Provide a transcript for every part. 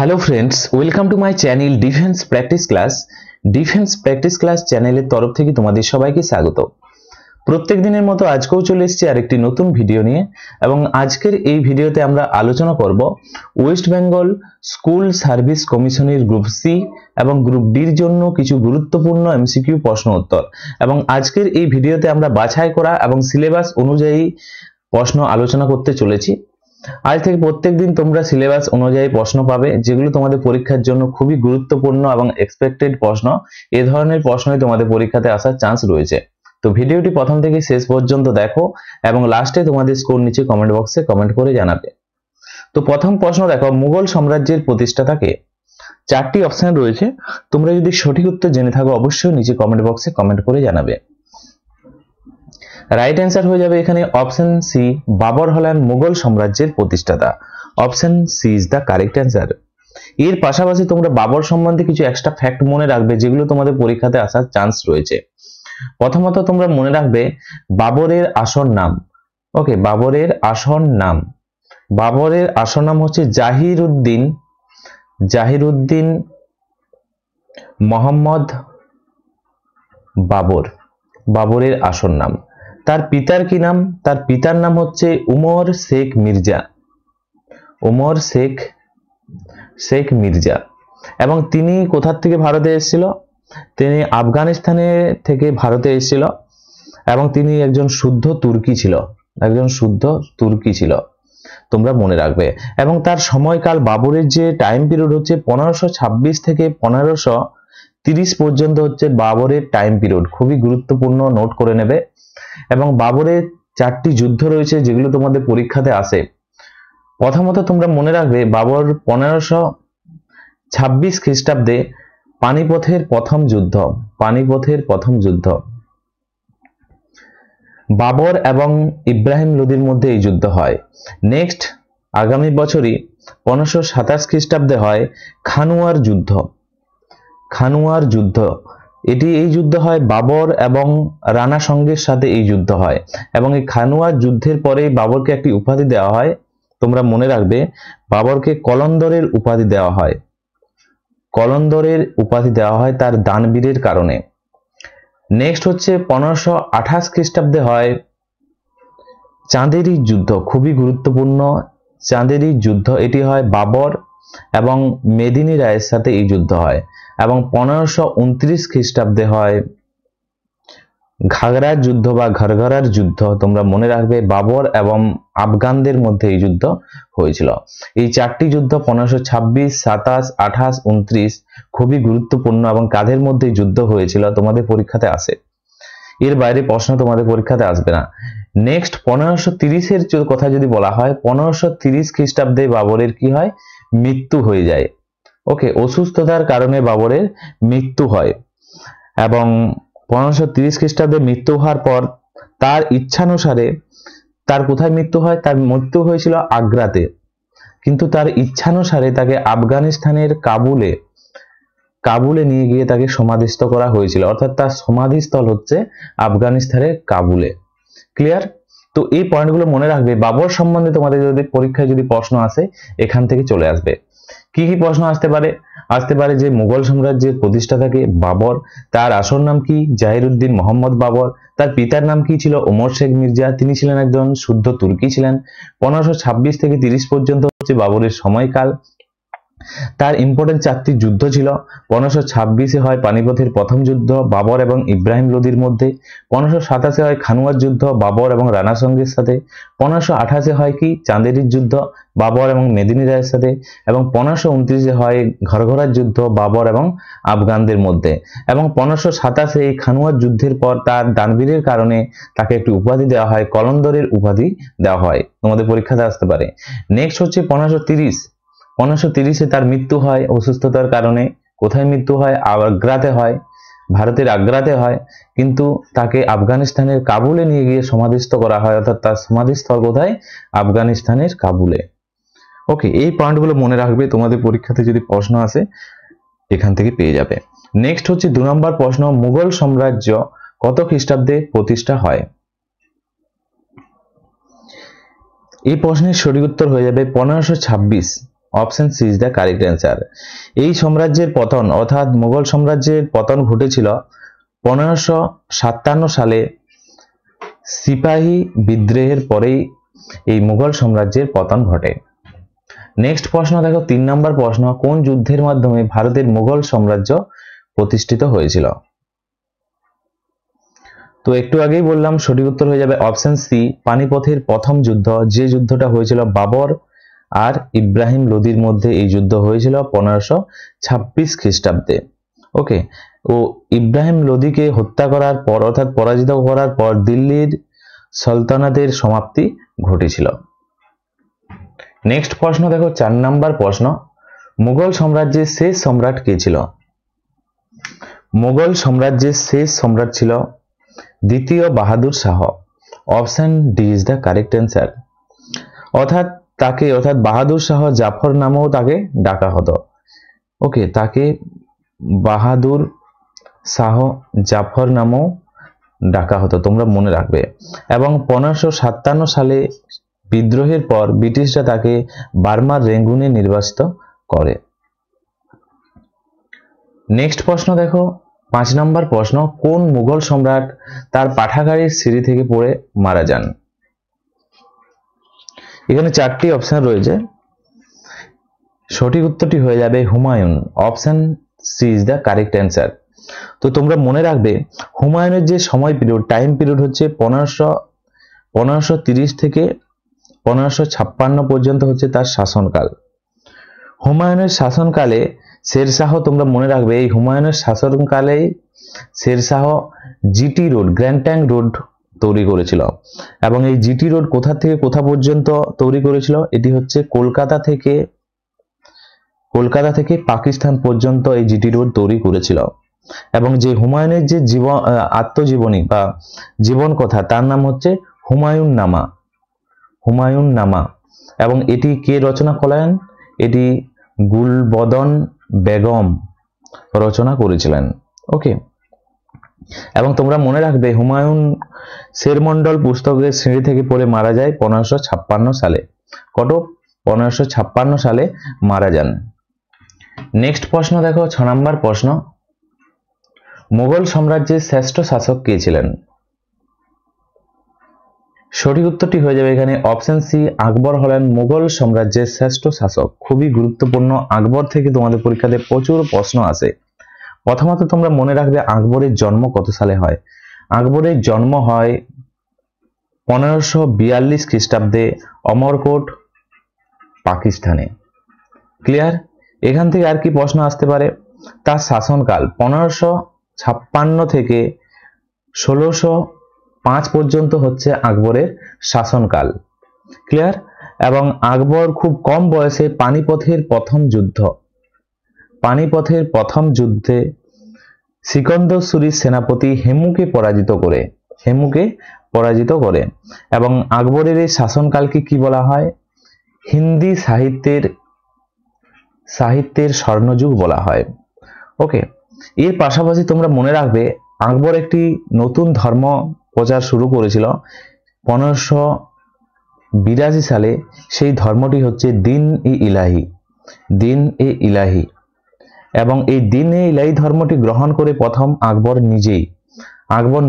Hello friends, welcome to my channel defence practice class. Defence practice class চ্যানেলের তরফ থেকে তোমাদের সবাইকে স্বাগত। প্রত্যেক দিনের মতো আজকেও চলে এসেছি আরেকটি নতুন ভিডিও নিয়ে, এবং আজকের এই ভিডিওতে আমরা আলোচনা করব ওয়েস্ট বেঙ্গল স্কুল সার্ভিস কমিশনের গ্রুপ সি এবং গ্রুপ ডির জন্য কিছু গুরুত্বপূর্ণ এমসিকিউ প্রশ্ন উত্তর। এবং আজকের এই ভিডিওতে আমরা বাছাই করা এবং সিলেবাস অনুযায়ী প্রশ্ন আলোচনা করতে চলেছি। আজ থেকে প্রত্যেক দিন তোমরা সিলেবাস অনুযায়ী প্রশ্ন পাবে, যেগুলো তোমাদের পরীক্ষার জন্য খুবই গুরুত্বপূর্ণ এবং এক্সপেক্টেড প্রশ্ন। এ ধরনের প্রশ্নই তোমাদের পরীক্ষাতে আসার চান্স রয়েছে। তো ভিডিওটি প্রথম থেকে শেষ পর্যন্ত দেখো এবং লাস্টে তোমাদের স্কোর নিচে কমেন্ট বক্সে কমেন্ট করে জানাবে। তো প্রথম প্রশ্ন দেখো, মুঘল সাম্রাজ্যের প্রতিষ্ঠাতা কে? চারটি অপশন রয়েছে, তোমরা যদি সঠিক উত্তর জেনে থাকো অবশ্যই নিচে কমেন্ট বক্সে কমেন্ট করে জানাবে। রাইট অ্যান্সার হয়ে যাবে এখানে অপশন সি, বাবর হলেন মুঘল সাম্রাজ্যের প্রতিষ্ঠাতা। Option C is the correct answer. এর পাশাপাশি তোমরা বাবর সম্বন্ধে কিছু এক্সট্রা ফ্যাক্ট মনে রাখবে, যেগুলো তোমাদের পরীক্ষাতে আসার চান্স রয়েছে। প্রথমত তোমরা মনে রাখবে বাবরের আসল নাম। ওকে, বাবরের আসল নাম, বাবরের আসল নাম হচ্ছে জাহিরউদ্দিন মোহাম্মদ বাবর। বাবরের আসল নাম। তার পিতার কি নাম? তার পিতার নাম হচ্ছে উমর শেখ মির্জা। উমর শেখ মির্জা। এবং তিনি কোথা থেকে ভারতে এসেছিল? তিনি আফগানিস্তানে থেকে ভারতে এসেছিল, এবং তিনি একজন শুদ্ধ তুর্কি ছিল। তোমরা মনে রাখবে। এবং তার সময়কাল, বাবরের যে টাইম পিরিয়ড হচ্ছে 1526 থেকে 1530 পর্যন্ত হচ্ছে বাবরের টাইম পিরিয়ড। খুবই গুরুত্বপূর্ণ, নোট করে নেবে। এবং বাবরের চারটি যুদ্ধ রয়েছে, যেগুলো তোমাদের পরীক্ষাতে আসে। প্রথমত তোমরা মনে রাখবে বাবর 1526 খ্রিস্টাব্দে পানিপথের প্রথম যুদ্ধ। বাবর এবং ইব্রাহিম লোদির মধ্যে এই যুদ্ধ হয়। নেক্সট আগামী বছরই 1527 খ্রিস্টাব্দে হয় খানুয়ার যুদ্ধ। এই যুদ্ধ হয় বাবর এবং রানা সঙ্গের সাথে এই যুদ্ধ হয়। এবং এই খানুয়ার যুদ্ধের পরে বাবরকে একটি উপাধি দেওয়া হয়, তোমরা মনে রাখবে, বাবরকে কলন্দরের উপাধি দেওয়া হয় তার দানবীরের কারণে। নেক্সট হচ্ছে 1528 খ্রিস্টাব্দে হয় চাঁদেরি যুদ্ধ। খুবই গুরুত্বপূর্ণ চাঁদেরি যুদ্ধ। এটি হয় বাবর এবং মেদিনী রায়ের সাথে এই যুদ্ধ হয়। এবং 1529 খ্রিস্টাব্দে হয় ঘাগরার যুদ্ধ বা ঘরঘরার যুদ্ধ। তোমরা মনে রাখবে, বাবর এবং আফগানদের মধ্যে এই যুদ্ধ হয়েছিল। এই চারটি যুদ্ধ 1526, 27, 28, 29 খুবই গুরুত্বপূর্ণ। এবং কাদের মধ্যে যুদ্ধ হয়েছিল তোমাদের পরীক্ষাতে আসে। এর বাইরে প্রশ্ন তোমাদের পরীক্ষাতে আসবে না। নেক্সট 1530-এর কথা যদি বলা হয়, 1530 খ্রিস্টাব্দে বাবরের কি হয়? মৃত্যু হয়ে যায়। ওকে, অসুস্থতার কারণে বাবরের মৃত্যু হয়। এবং 1530 খ্রিস্টাব্দে মৃত্যু হওয়ার পর তার ইচ্ছানুসারে তার কোথায় মৃত্যু হয়? তার মৃত্যু হয়েছিল আগ্রাতে, কিন্তু তার ইচ্ছানুসারে তাকে আফগানিস্তানের কাবুলে নিয়ে গিয়ে তাকে সমাধিস্থ করা হয়েছিল। অর্থাৎ তার সমাধিস্থল হচ্ছে আফগানিস্তানের কাবুলে। ক্লিয়ার? তো এই পয়েন্টগুলো মনে রাখবে। বাবর সম্বন্ধে তোমাদের যদি পরীক্ষায় প্রশ্ন আসে, এখান থেকে চলে আসবে। কি কি প্রশ্ন আসতে পারে? যে মুঘল সাম্রাজ্যের প্রতিষ্ঠাতা কে? বাবর। তার আসল নাম কি? জাহিরউদ্দিন মোহাম্মদ বাবর। তার পিতার নাম কি ছিল? উমর শেখ মির্জা। তিনি ছিলেন একজন শুদ্ধ তুর্কি ছিলেন। 1526 থেকে 30 পর্যন্ত হচ্ছে বাবরের সময়কাল। তার ইম্পর্টেন্ট চারটি যুদ্ধ ছিল। 1526-এ হয় পানিপথের প্রথম যুদ্ধ বাবর এবং ইব্রাহিম লোদির মধ্যে। 1527-এ হয় খানুয়ার যুদ্ধ বাবর এবং রানা সঙ্গের সাথে। 1528-এ হয় কি? চাঁদেরির যুদ্ধ বাবর এবং মেদিনী রায়ের সাথে। এবং 1529-এ হয় ঘরঘরার যুদ্ধ বাবর এবং আফগানদের মধ্যে। এবং 1527-এ এই খানুয়ার যুদ্ধের পর তার দানবীরের কারণে তাকে একটি উপাধি দেওয়া হয়, কলন্দরের উপাধি দেওয়া হয়। তোমাদের পরীক্ষাতে আসতে পারে। নেক্সট হচ্ছে 1530-এ তার মৃত্যু হয় অসুস্থতার কারণে। কোথায় মৃত্যু হয়? আগ্রাতে হয়, ভারতের আগ্রাতে হয়। কিন্তু তাকে আফগানিস্তানের কাবুলে নিয়ে গিয়ে সমাধিস্থ করা হয়। অর্থাৎ তার সমাধিস্থল কোথায়? আফগানিস্তানের কাবুলে। ওকে, এই পয়েন্টগুলো মনে রাখবে। তোমাদের পরীক্ষাতে যদি প্রশ্ন আসে, এখান থেকে পেয়ে যাবে। নেক্সট হচ্ছে 2 নম্বর প্রশ্ন, মুঘল সাম্রাজ্য কত খ্রিস্টাব্দে প্রতিষ্ঠা হয়? এই প্রশ্নের সঠিক উত্তর হয়ে যাবে 1526। Option C is the correct answer. এই সাম্রাজ্যের পতন অর্থাৎ মুঘল সাম্রাজ্যের পতন ঘটেছিল 1557 সালে। সিপাহী বিদ্রোহের পরেই এই মুঘল সাম্রাজ্যের পতন ঘটে। নেক্সট প্রশ্ন দেখো 3 নম্বর প্রশ্ন, কোন যুদ্ধের মাধ্যমে ভারতের মুঘল সাম্রাজ্য প্রতিষ্ঠিত হয়েছিল? তো একটু আগেই বললাম সঠিক উত্তর হয়ে যাবে অপশন সি, পানিপথের প্রথম যুদ্ধ। যে যুদ্ধটা হয়েছিল বাবর আর ইব্রাহিম লোদির মধ্যে, এই যুদ্ধ হয়েছিল 1526 খ্রিস্টাব্দে। ওকে, ও ইব্রাহিম লোদিকে হত্যা করার পর অর্থাৎ পরাজিত করার পর দিল্লির সালতানাতের সমাপ্তি ঘটেছিল। নেক্সট প্রশ্ন দেখো 4 নম্বর প্রশ্ন, মুঘল সাম্রাজ্যের শেষ সম্রাট কে ছিল? মুঘল সাম্রাজ্যের শেষ সম্রাট ছিল দ্বিতীয় Bahadur Shah. Option D is the correct answer. অর্থাৎ বাহাদুর শাহ জাফর নামেও তাকে ডাকা হতো। ওকে, তাকে বাহাদুর শাহ জাফর নামেও ডাকা হতো, তোমরা মনে রাখবে। এবং 1557 সালে বিদ্রোহের পর ব্রিটিশরা তাকে বার্মার রেঙ্গুনে নির্বাসিত করে। নেক্সট প্রশ্ন দেখো 5 নম্বর প্রশ্ন, কোন মুঘল সম্রাট তার পাঠাগারের সিঁড়ি থেকে পড়ে মারা যান? এখানে 4টি অপশন রয়েছে, সঠিক উত্তরটি হয়ে যাবে Humayun. Option C is the correct answer. তো তোমরা মনে রাখবে হুমায়ুনের যে সময় পিরিয়ড, টাইম পিরিয়ড হচ্ছে 1530 থেকে 1556 পর্যন্ত হচ্ছে তার শাসনকাল। হুমায়ুনের শাসনকালে শেরশাহ, তোমরা মনে রাখবে এই হুমায়ুনের শাসনকালে Sher Shah GT road, grand trunk road তৈরি করেছিল। এবং এই জিটি রোড কোথা থেকে কোথা পর্যন্ত তৈরি করেছিল? এটি হচ্ছে কলকাতা থেকে পাকিস্তান পর্যন্ত এই জিটি রোড তৈরি করেছিল। এবং যে হুমায়ুনের যে আত্মজীবনী বা জীবন কথা, তার নাম হচ্ছে হুমায়ুন নামা। এবং এটি কে রচনা করলেন? এটি গুলবদন বেগম রচনা করেছিলেন। ওকে, এবং তোমরা মনে রাখবে হুমায়ুন শেরমন্ডল পুস্তকের সিঁড়ি থেকে পড়ে মারা যায় 1556 সালে। 1556 সালে মারা যান। নেক্সট প্রশ্ন দেখো 6 নম্বর প্রশ্ন, মুঘল সাম্রাজ্যের শ্রেষ্ঠ শাসক কে ছিলেন? সঠিক উত্তরটি হয়ে যাবে এখানে অপশন সি, আকবর হলেন মুঘল সাম্রাজ্যের শ্রেষ্ঠ শাসক। খুবই গুরুত্বপূর্ণ, আকবর থেকে তোমাদের পরীক্ষাতে প্রচুর প্রশ্ন আসে। প্রথমত তোমরা মনে রাখবে আকবরের জন্ম কত সালে হয়? আকবরের জন্ম হয় 1542 খ্রিস্টাব্দে অমরকোট, পাকিস্তানে। ক্লিয়ার? এখান থেকে আর কি প্রশ্ন আসতে পারে? তার শাসনকাল 1556 থেকে 1605 পর্যন্ত হচ্ছে আকবরের শাসনকাল। ক্লিয়ার? এবং আকবর খুব কম বয়সে পানিপথের প্রথম যুদ্ধে সিকন্দর সুরির সেনাপতি হেমুকে পরাজিত করে। এবং আকবরের এই শাসনকালকে কি বলা হয়? হিন্দি সাহিত্যের স্বর্ণযুগ বলা হয়। ওকে, এর পাশাপাশি তোমরা মনে রাখবে আকবর একটি নতুন ধর্ম প্রচার শুরু করেছিল 1582 সালে। সেই ধর্মটি হচ্ছে দিন-ই-ইলাহি। এবং এই দিন-ই-ইলাহি ধর্মটি গ্রহণ করে প্রথম আকবর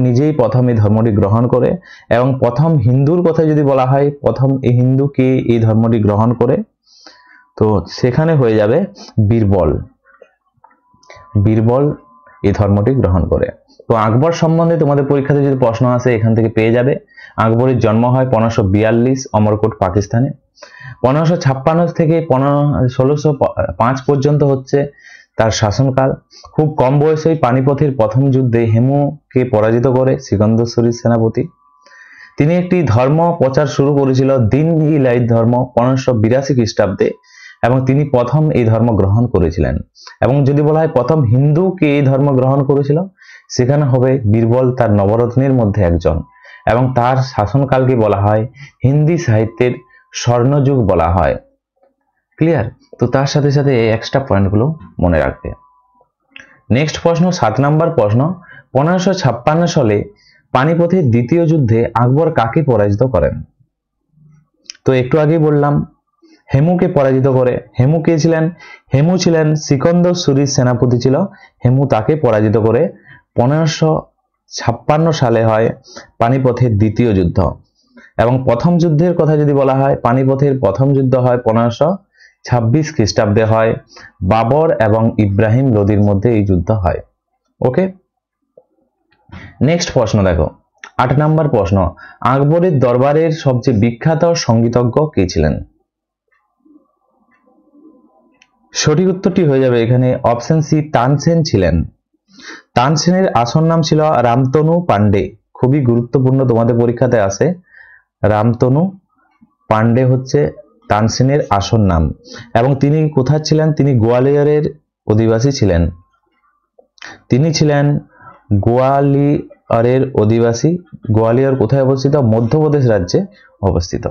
নিজেই প্রথম এই ধর্মটি গ্রহণ করে। এবং প্রথম হিন্দুর কথা যদি বলা হয়, প্রথম এই হিন্দুকে এই ধর্মটি গ্রহণ করে, তো সেখানে হয়ে যাবে বীরবল এই ধর্মটি গ্রহণ করে। তো আকবর সম্বন্ধে তোমাদের পরীক্ষাতে যদি প্রশ্ন আসে এখান থেকে পেয়ে যাবে। আকবরের জন্ম হয় 1542 অমরকোট, পাকিস্তানে। 1556 থেকে 1605 পর্যন্ত হচ্ছে তার শাসনকাল। খুব কম বয়সেই পানিপথের প্রথম যুদ্ধে হেমুকে পরাজিত করে সিকন্দর সুরির সেনাপতি। তিনি একটি ধর্ম প্রচার শুরু করেছিল দিন-ই-ইলাহি ধর্ম 1582 খ্রিস্টাব্দে। এবং তিনি প্রথম এই ধর্ম গ্রহণ করেছিলেন। এবং যদি বলা হয় প্রথম হিন্দু কে এই ধর্ম গ্রহণ করেছিল, সেখানে হবে বীরবল, তার নবরত্নের মধ্যে একজন। এবং তার শাসনকালকে বলা হয় হিন্দি সাহিত্যের স্বর্ণযুগ বলা হয়। ক্লিয়ার? তো তার সাথে সাথে এই এক্সট্রা পয়েন্টগুলো মনে রাখবে। নেক্সট প্রশ্ন 7 নম্বর প্রশ্ন, 1556 সালে পানিপথের দ্বিতীয় যুদ্ধে আকবর কাকে পরাজিত করেন? তো একটু আগেই বললাম হেমুকে পরাজিত করে। হেমু কে ছিলেন? হেমু ছিলেন সিকন্দর সুরির সেনাপতি ছিল। হেমু তাকে পরাজিত করে 1556 সালে হয় পানিপথের দ্বিতীয় যুদ্ধ। এবং প্রথম যুদ্ধের কথা যদি বলা হয়, পানিপথের প্রথম যুদ্ধ হয় 1526 খ্রিস্টাব্দে হয়। বাবর এবং ইব্রাহিম লোদির মধ্যে এই যুদ্ধ হয়। ওকে, নেক্সট প্রশ্ন দেখো, 8 নম্বর প্রশ্ন, আকবরের দরবারের সবচেয়ে বিখ্যাত সঙ্গীতজ্ঞ কে ছিলেন? সঠিক উত্তরটি হয়ে যাবে এখানে অপশন সি, তানসেন ছিলেন। তানসেনের আসল নাম ছিল রামতনু পান্ডে। খুবই গুরুত্বপূর্ণ, তোমাদের পরীক্ষাতে আসে। রামতনু পান্ডে হচ্ছে তানসেনের আসল নাম। এবং তিনি কোথায় ছিলেন? তিনি গোয়ালিয়রের অধিবাসী ছিলেন। তিনি ছিলেন গোয়ালিয়রের অধিবাসী। গোয়ালিয়র কোথায় অবস্থিত? মধ্যপ্রদেশ রাজ্যে অবস্থিত।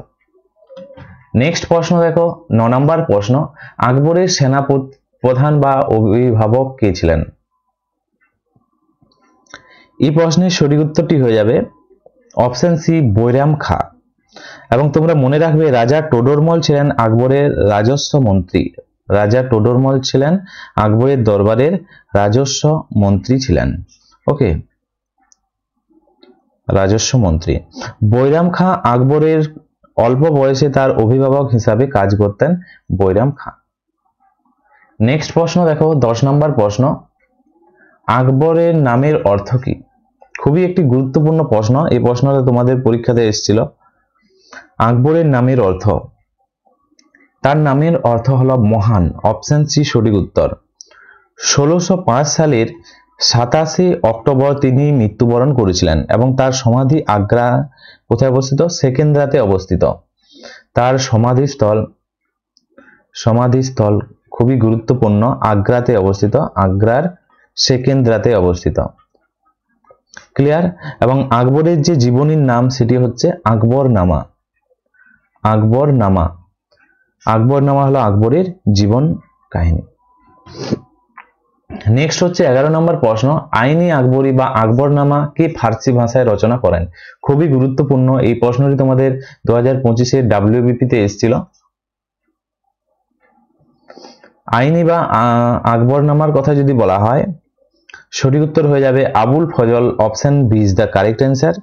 নেক্সট প্রশ্ন দেখো, 9 নম্বর প্রশ্ন, আকবরের সেনা প্রধান বা অভিভাবক কে ছিলেন? এই প্রশ্নের সঠিক উত্তরটি হয়ে যাবে অপশন সি, বৈরাম খাঁ। এবং তোমরা মনে রাখবে রাজা টোডরমল ছিলেন আকবরের রাজস্ব মন্ত্রী। রাজা টোডরমল ছিলেন আকবরের দরবারের রাজস্ব মন্ত্রী ছিলেন। ওকে, রাজস্ব মন্ত্রী। বৈরাম খাঁ আকবরের অল্প বয়সে তার অভিভাবক হিসাবে কাজ করতেন বৈরাম খাঁ। নেক্সট প্রশ্ন দেখো, 10 নম্বর প্রশ্ন, আকবরের নামের অর্থ কি? খুবই একটি গুরুত্বপূর্ণ প্রশ্ন, এই প্রশ্নটা তোমাদের পরীক্ষাতে এসেছিল। আকবরের নামের অর্থ, তার নামের অর্থ হলো মহান। অপশন সি সঠিক উত্তর। 1605 সালের 27 অক্টোবর তিনি মৃত্যুবরণ করেছিলেন এবং তার সমাধি আগ্রা কোথায় অবস্থিত? সেকেন্দ্রাতে অবস্থিত। তার সমাধিস্থল খুবই গুরুত্বপূর্ণ, আগ্রাতে অবস্থিত, আগ্রার সেকেন্দ্রাতে অবস্থিত। ক্লিয়ার? এবং আকবরের যে জীবনীর নাম সেটি হচ্ছে আকবরনামা। আকবরনামা, আকবরনামা হলো আকবরের জীবন কাহিনী। নেক্সট হচ্ছে 11 নম্বর প্রশ্ন, আইনি আকবরী বা আকবরনামা কে ফার্সি ভাষায় রচনা করেন? খুবই গুরুত্বপূর্ণ, এই প্রশ্নটি তোমাদের 2025-এর WBP তে এসেছিল। আইনি বা আকবরনামার কথা যদি বলা হয়, সঠিক উত্তর হয়ে যাবে Abul Fazal. Option B is the correct answer.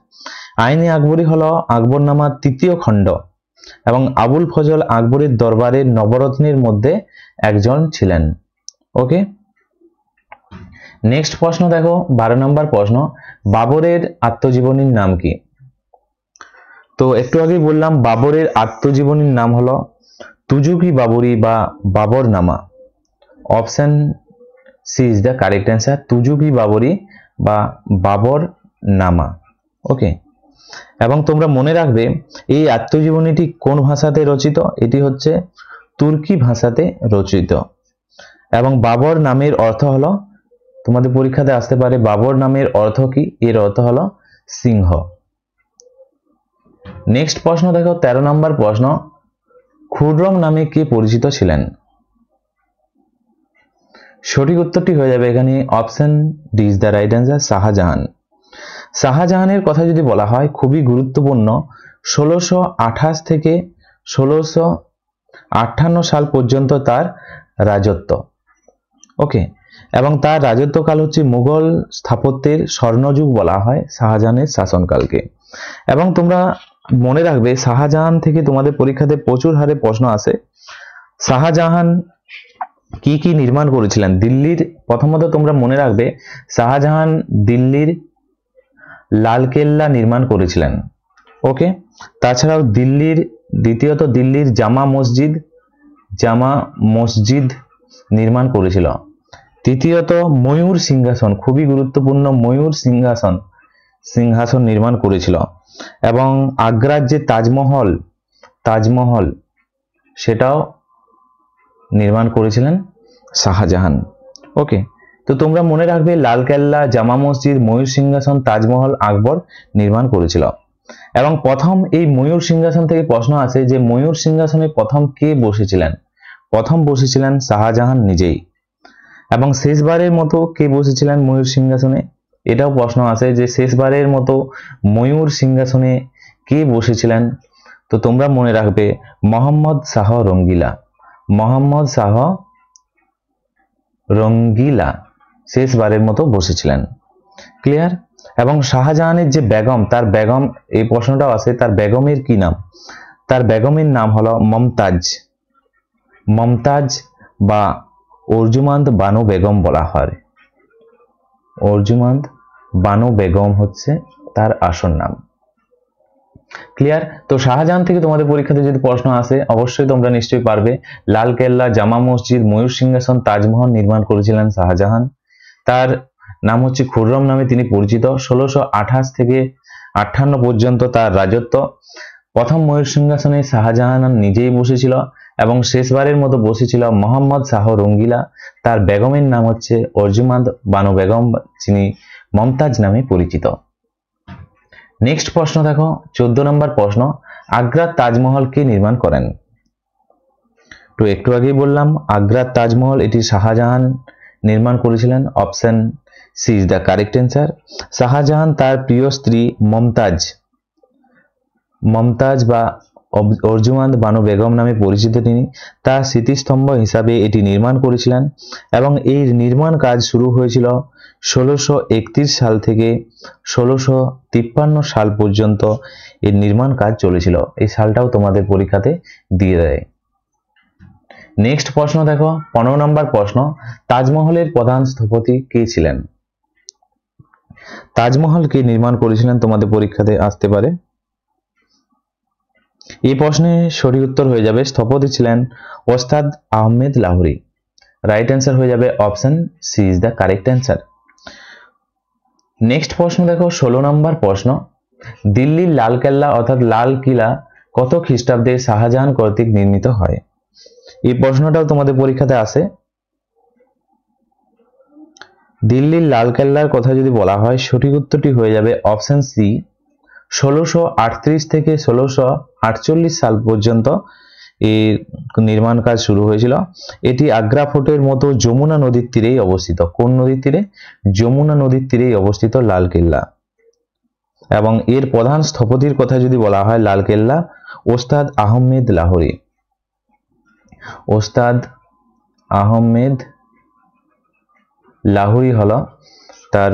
Ain-i Akbari হলো আকবরনামার 3য় খণ্ড এবং আবুল ফজল আকবরের দরবারের নবরত্নের মধ্যে একজন ছিলেন। ওকে, নেক্সট প্রশ্ন দেখো, 12 নম্বর প্রশ্ন, বাবরের আত্মজীবনীর নাম কি? তো একটু আগেই বললাম বাবরের আত্মজীবনীর নাম হলো তুজুকি বাবরি বা Baburnama. Option C is the correct answer, Tuzuk Baburi বা বাবরনামা। ওকে, এবং তোমরা মনে রাখবে এই আত্মজীবনীটি কোন ভাষাতে রচিত? এটি হচ্ছে তুর্কি ভাষাতে রচিত। এবং বাবর নামের অর্থ হলো, তোমাদের পরীক্ষাতে আসতে পারে বাবর নামের অর্থ কি? এর অর্থ হলো সিংহ। নেক্সট প্রশ্ন দেখো, 13 নম্বর প্রশ্ন, খুররম নামে কে পরিচিত ছিলেন? সঠিক উত্তরটি হয়ে যাবে এখানে option D is the right answer, Shahjahan. শাহজাহানের কথা যদি বলা হয়, খুবই গুরুত্বপূর্ণ, 1628 থেকে 1658 সাল পর্যন্ত তার রাজত্ব। ওকে, এবং তার রাজত্বকাল হচ্ছে মুঘল স্থাপত্যের স্বর্ণযুগ বলা হয় শাহজাহানের শাসনকালকে। এবং তোমরা মনে রাখবে শাহজাহান থেকে তোমাদের পরীক্ষাতে প্রচুর হারে প্রশ্ন আসে। শাহজাহান কি কি নির্মাণ করেছিলেন? দিল্লির, প্রথমত তোমরা মনে রাখবে শাহজাহান দিল্লির লালকেল্লা নির্মাণ করেছিলেন। ওকে, তাছাড়াও দ্বিতীয়ত দিল্লির জামা মসজিদ নির্মাণ করেছিল। তৃতীয়ত ময়ূর সিংহাসন, খুবই গুরুত্বপূর্ণ, ময়ূর সিংহাসন নির্মাণ করেছিল। এবং আগ্রার যে তাজমহল সেটাও নির্মাণ করেছিলেন শাহজাহান। ওকে, তো তোমরা মনে রাখবে লালকেল্লা, জামা মসজিদ, ময়ূর সিংহাসন, তাজমহল আকবর নির্মাণ করেছিল। এবং প্রথম এই ময়ূর সিংহাসন থেকে প্রশ্ন আসে যে ময়ূর সিংহাসনে প্রথম কে বসেছিলেন? প্রথম বসেছিলেন শাহজাহান নিজেই। এবং শেষবারের মতো কে বসেছিলেন ময়ূর সিংহাসনে? এটাও প্রশ্ন আসে যে শেষবারের মতো ময়ূর সিংহাসনে কে বসেছিলেন? তো তোমরা মনে রাখবে মোহাম্মদ শাহ রঙ্গিলা, মোহাম্মদ শাহ রঙ্গিলা শেষবারের মতো বসেছিলেন। ক্লিয়ার? এবং শাহজাহানের যে বেগম, তার বেগম, এই প্রশ্নটাও আছে, তার বেগমের কি নাম? তার বেগমের নাম হলো মমতাজ। মমতাজ বা অর্জুমান্দ বানু বেগম বলা হয়। অর্জুমান্দ বানু বেগম হচ্ছে তার আসল নাম। ক্লিয়ার? তো শাহজাহান থেকে তোমাদের পরীক্ষাতে যদি প্রশ্ন আসে অবশ্যই তোমরা নিশ্চয়ই পারবে। লাল কেল্লা, জামা মসজিদ, ময়ূর সিংহাসন, তাজমহল নির্মাণ করেছিলেন শাহজাহান। তার নাম হচ্ছে খুররম নামে তিনি পরিচিত। 1628 থেকে 58 পর্যন্ত তার রাজত্ব। প্রথম ময়ূর সিংহাসনে শাহজাহান নিজেই বসেছিল এবং শেষবারের মতো বসেছিল মোহাম্মদ শাহ রঙ্গিলা। তার বেগমের নাম হচ্ছে অর্জুমান্দ বানু বেগম, যিনি মমতাজ নামে পরিচিত। নেক্সট প্রশ্ন দেখো, 14 নম্বর প্রশ্ন, আগ্রার তাজমহল কে নির্মাণ করেন? তো একটু আগেই বললাম আগ্রার তাজমহল এটি শাহজাহান নির্মাণ করেছিলেন। Option C is the correct answer. Shah Jahan তার প্রিয় স্ত্রী মমতাজ বা অর্জুমান্দ বানু বেগম নামে পরিচিত তিনি, তার স্মৃতিস্তম্ভ হিসাবে এটি নির্মাণ করেছিলেন এবং এই নির্মাণ কাজ শুরু হয়েছিল 1631 সাল থেকে 1653 সাল পর্যন্ত এর নির্মাণ কাজ চলেছিল। এই সালটাও তোমাদের পরীক্ষাতে দিয়ে দেয়। নেক্সট প্রশ্ন দেখো, 15 নম্বর প্রশ্ন, তাজমহলের প্রধান স্থপতি কে ছিলেন? তাজমহল কে নির্মাণ করেছিলেন তোমাদের পরীক্ষাতে আসতে পারে। এই প্রশ্নে সঠিক উত্তর হয়ে যাবে স্থপতি ছিলেন ওস্তাদ আহমেদ লাহোরী। রাইট অ্যান্সার হয়ে যাবে option C is the correct answer. Next প্রশ্ন দেখো, 16 নম্বর প্রশ্ন, দিল্লির লাল কেল্লা অর্থাৎ লাল কিলা কত খ্রিস্টাব্দে শাহজাহান কর্তৃক নির্মিত হয়? এই প্রশ্নটাও তোমাদের পরীক্ষাতে আসে। দিল্লির লাল কেল্লার কথা যদি বলা হয় সঠিক উত্তরটি হয়ে যাবে অপশন সি 1638 থেকে 1648 সাল পর্যন্ত এর নির্মাণ কাজ শুরু হয়েছিল। এটি আগ্রা ফোর্টের মতো যমুনা নদীর তীরেই অবস্থিত। কোন নদীর তীরে? যমুনা নদীর তীরেই অবস্থিত লাল কেল্লা। এবং এর প্রধান স্থপতির কথা যদি বলা হয় লাল কেল্লা, ওস্তাদ আহমেদ লাহোরী। ওস্তাদ আহমেদ লাহোরী হলো তার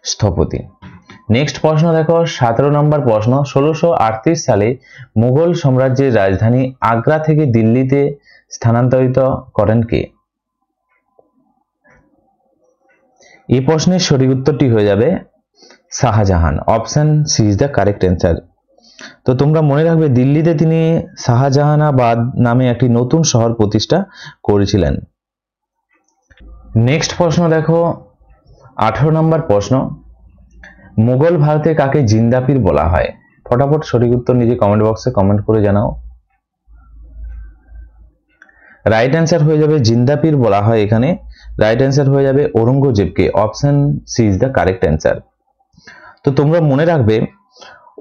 স্থপতি। নেক্সট প্রশ্ন দেখো, 17 নম্বর প্রশ্ন, 1638 সালে মুঘল সাম্রাজ্যের রাজধানী আগ্রা থেকে দিল্লিতে স্থানান্তরিত করেন কে? এই প্রশ্নের সঠিক উত্তরটি হয়ে যাবে Shah Jahan. Option C is the correct answer. তো তোমরা মনে রাখবে দিল্লিতে তিনি শাহজাহানাবাদ নামে একটি নতুন শহর প্রতিষ্ঠা করেছিলেন। নেক্সট প্রশ্ন দেখো, 18 নম্বর প্রশ্ন, মুঘল ভারতে কাকে জিন্দাপীর বলা হয়? ফটাফট সঠিক উত্তর নিজে কমেন্ট বক্সে কমেন্ট করে জানাও। রাইট অ্যান্সার হয়ে যাবে জিন্দাপীর বলা হয় এখানে। রাইট অ্যান্সার হয়ে যাবে ঔরঙ্গজেবকে। Option C is the correct answer. তো তোমরা মনে রাখবে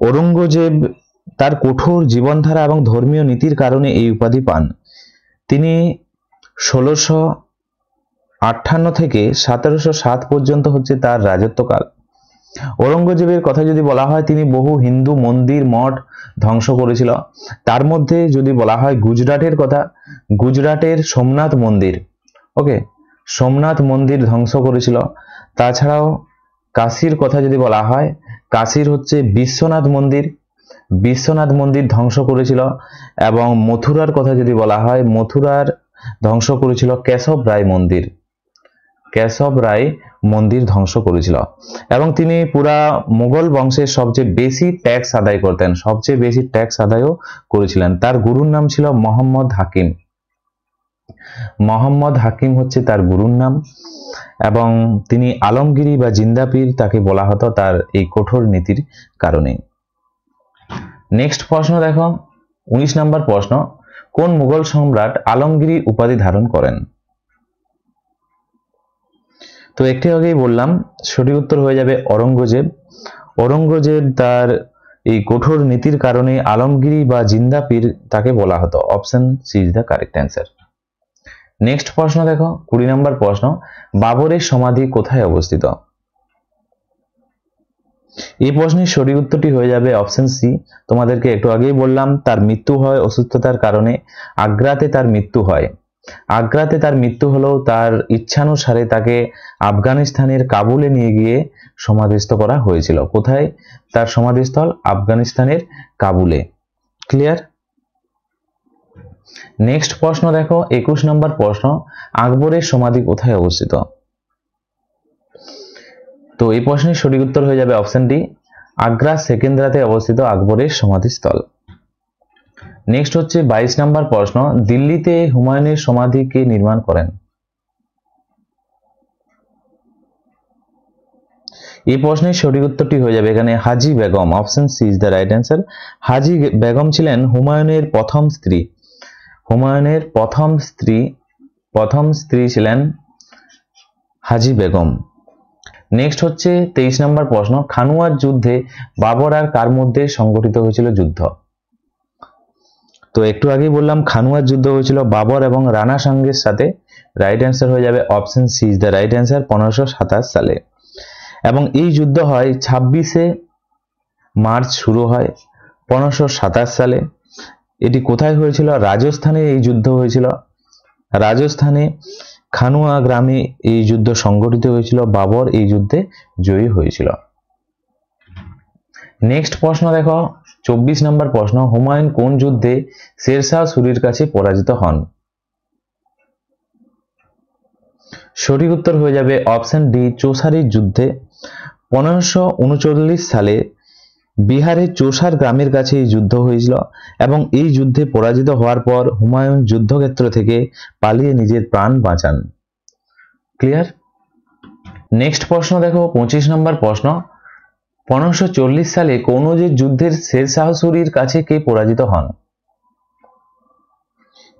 ঔরঙ্গজেব তার কঠোর জীবনধারা এবং ধর্মীয় নীতির কারণে এই উপাধি পান। তিনি 1658 থেকে 1707 পর্যন্ত হচ্ছে তার রাজত্বকাল। ঔরঙ্গজেবের কথা যদি বলা হয় তিনি বহু হিন্দু মন্দির মঠ ধ্বংস করেছিল। তার মধ্যে যদি বলা হয় গুজরাটের কথা, গুজরাটের সোমনাথ মন্দির, ওকে, সোমনাথ মন্দির ধ্বংস করেছিল। তাছাড়াও কাশীর কথা যদি বলা হয়, কাশীর হচ্ছে বিশ্বনাথ মন্দির, বিশ্বনাথ মন্দির ধ্বংস করেছিল। এবং মথুরার কথা যদি বলা হয়, মথুরার ধ্বংস করেছিল কেশব রায় মন্দির, কেশব রায় মন্দির ধ্বংস করেছিল। এবং তিনি পুরা মুঘল বংশের সবচেয়ে বেশি ট্যাক্স আদায় করতেন, সবচেয়ে বেশি ট্যাক্স আদায়ও করেছিলেন। তার গুরুর নাম ছিল মোহাম্মদ হাকিম। মোহাম্মদ হাকিম হচ্ছে তার গুরুর নাম। এবং তিনি আলমগিরি বা জিন্দাপীর তাকে বলা হতো তার এই কঠোর নীতির কারণে। নেক্সট প্রশ্ন দেখো, 19 নম্বর প্রশ্ন, কোন মুঘল সম্রাট আলমগিরি উপাধি ধারণ করেন? তো একটু আগেই বললাম সঠিক উত্তর হয়ে যাবে ঔরঙ্গজেব। ঔরঙ্গজেব তার এই কঠোর নীতির কারণে আলমগিরি বা জিন্দাপীর তাকে বলা হতো। Option C is the correct answer. Next প্রশ্ন দেখো, 20 নম্বর প্রশ্ন, বাবরের সমাধি কোথায় অবস্থিত? এই প্রশ্নের সঠিক উত্তরটি হয়ে যাবে অপশন সি। তোমাদেরকে একটু আগেই বললাম তার মৃত্যু হয় অসুস্থতার কারণে। আগ্রাতে তার মৃত্যু হয়। আগ্রাতে তার মৃত্যু হলেও তার ইচ্ছানুসারে তাকে আফগানিস্তানের কাবুলে নিয়ে গিয়ে সমাধিস্থ করা হয়েছিল। কোথায় তার সমাধিস্থল? আফগানিস্তানের কাবুলে। ক্লিয়ার? নেক্সট প্রশ্ন দেখো, 21 নম্বর প্রশ্ন, আকবরের সমাধি কোথায় অবস্থিত? তো এই প্রশ্নের সঠিক উত্তর হয়ে যাবে অপশন ডি, আগ্রা সেকেন্দ্রাতে অবস্থিত আকবরের সমাধিস্থল। নেক্সট হচ্ছে 22 নম্বর প্রশ্ন, দিল্লিতে হুমায়ুনের সমাধি কে নির্মাণ করেন? এই প্রশ্নের সঠিক উত্তরটি হয়ে যাবে এখানে Haji Begum. Option C is the right answer. Haji Begum ছিলেন হুমায়ুনের প্রথম স্ত্রী। হুমায়ুনের প্রথম স্ত্রী ছিলেন হাজি বেগম। নেক্সট হচ্ছে 23 নম্বর প্রশ্ন, খানুয়ার যুদ্ধে বাবর আর কার মধ্যে সংগঠিত হয়েছিল যুদ্ধ? তো একটু আগেই বললাম খানুয়ার যুদ্ধ হয়েছিল বাবর এবং রানা সাঙ্গের সাথে। রাইট অ্যান্সার হয়ে যাবে option C is the right answer, 1527 সালে। এবং এই যুদ্ধ হয় 26শে মার্চ শুরু হয় 1527 সালে। এটি কোথায় হয়েছিল? রাজস্থানে এই যুদ্ধ হয়েছিল। রাজস্থানে খানুয়া গ্রামে এই যুদ্ধ সংগঠিত হয়েছিল। বাবর এই যুদ্ধে জয়ী হয়েছিল। নেক্সট প্রশ্ন দেখো, 24 নম্বর প্রশ্ন, হুমায়ুন কোন যুদ্ধে শেরশাহ সুরির কাছে পরাজিত হন? সঠিক উত্তর হয়ে যাবে অপশন ডি, চৌসারির যুদ্ধে। 1539 সালে বিহারের চৌসার গ্রামের কাছে এই যুদ্ধ হয়েছিল এবং এই যুদ্ধে পরাজিত হওয়ার পর হুমায়ুন যুদ্ধক্ষেত্র থেকে পালিয়ে নিজের প্রাণ বাঁচান। ক্লিয়ার? নেক্সট প্রশ্ন দেখো, 25 নম্বর প্রশ্ন, 1540 সালে কনৌজের যুদ্ধের শেরশাহ সুরির কাছে কে পরাজিত হন?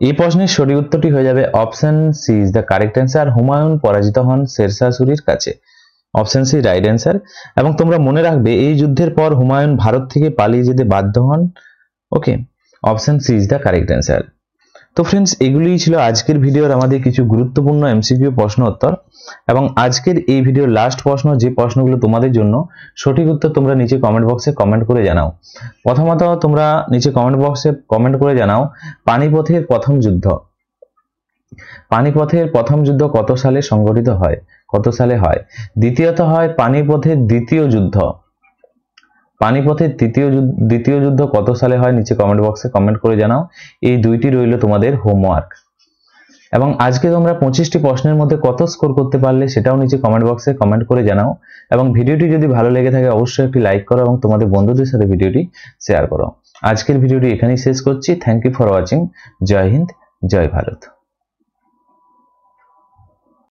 এই প্রশ্নের সঠিক উত্তরটি হয়ে যাবে option C is the correct answer, Humayun পরাজিত হন শেরশাহ সুরির কাছে। Option C right answer. এবং তোমরা মনে রাখবে এই যুদ্ধের পর হুমায়ুন ভারত থেকে পালিয়ে যেতে বাধ্য হন। Okay, option C is the correct answer. তো ফ্রেন্ডস, এগুলিই ছিল আজকের ভিডিওর আমাদের কিছু গুরুত্বপূর্ণ এমসিকিউ প্রশ্ন উত্তর। এবং আজকের এই ভিডিওর লাস্ট প্রশ্ন, যে প্রশ্নগুলো তোমাদের জন্য, সঠিক উত্তর তোমরা নিচে কমেন্ট বক্সে কমেন্ট করে জানাও। প্রথমত তোমরা নিচে কমেন্ট বক্সে কমেন্ট করে জানাও পানিপথের প্রথম যুদ্ধ। পানিপথের প্রথম যুদ্ধ কত সালে সংঘটিত হয়? কত সালে হয়? দ্বিতীয়ত হয় পানিপথের দ্বিতীয় যুদ্ধ। পানিপথের দ্বিতীয় যুদ্ধ কত সালে হয়? নিচে কমেন্ট বক্সে কমেন্ট করে জানাও। এই দুইটি রইল তোমাদের হোমওয়ার্ক। এবং আজকে তোমরা 25টি প্রশ্নের মধ্যে কত স্কোর করতে পারলে সেটাও নিচে কমেন্ট বক্সে কমেন্ট করে জানাও। এবং ভিডিওটি যদি ভালো লেগে থাকে অবশ্যই একটি লাইক করো এবং তোমাদের বন্ধুদের সাথে ভিডিওটি শেয়ার করো। আজকের ভিডিওটি এখানেই শেষ করছি। Thank you for watching. জয় হিন্দ, জয় ভারত।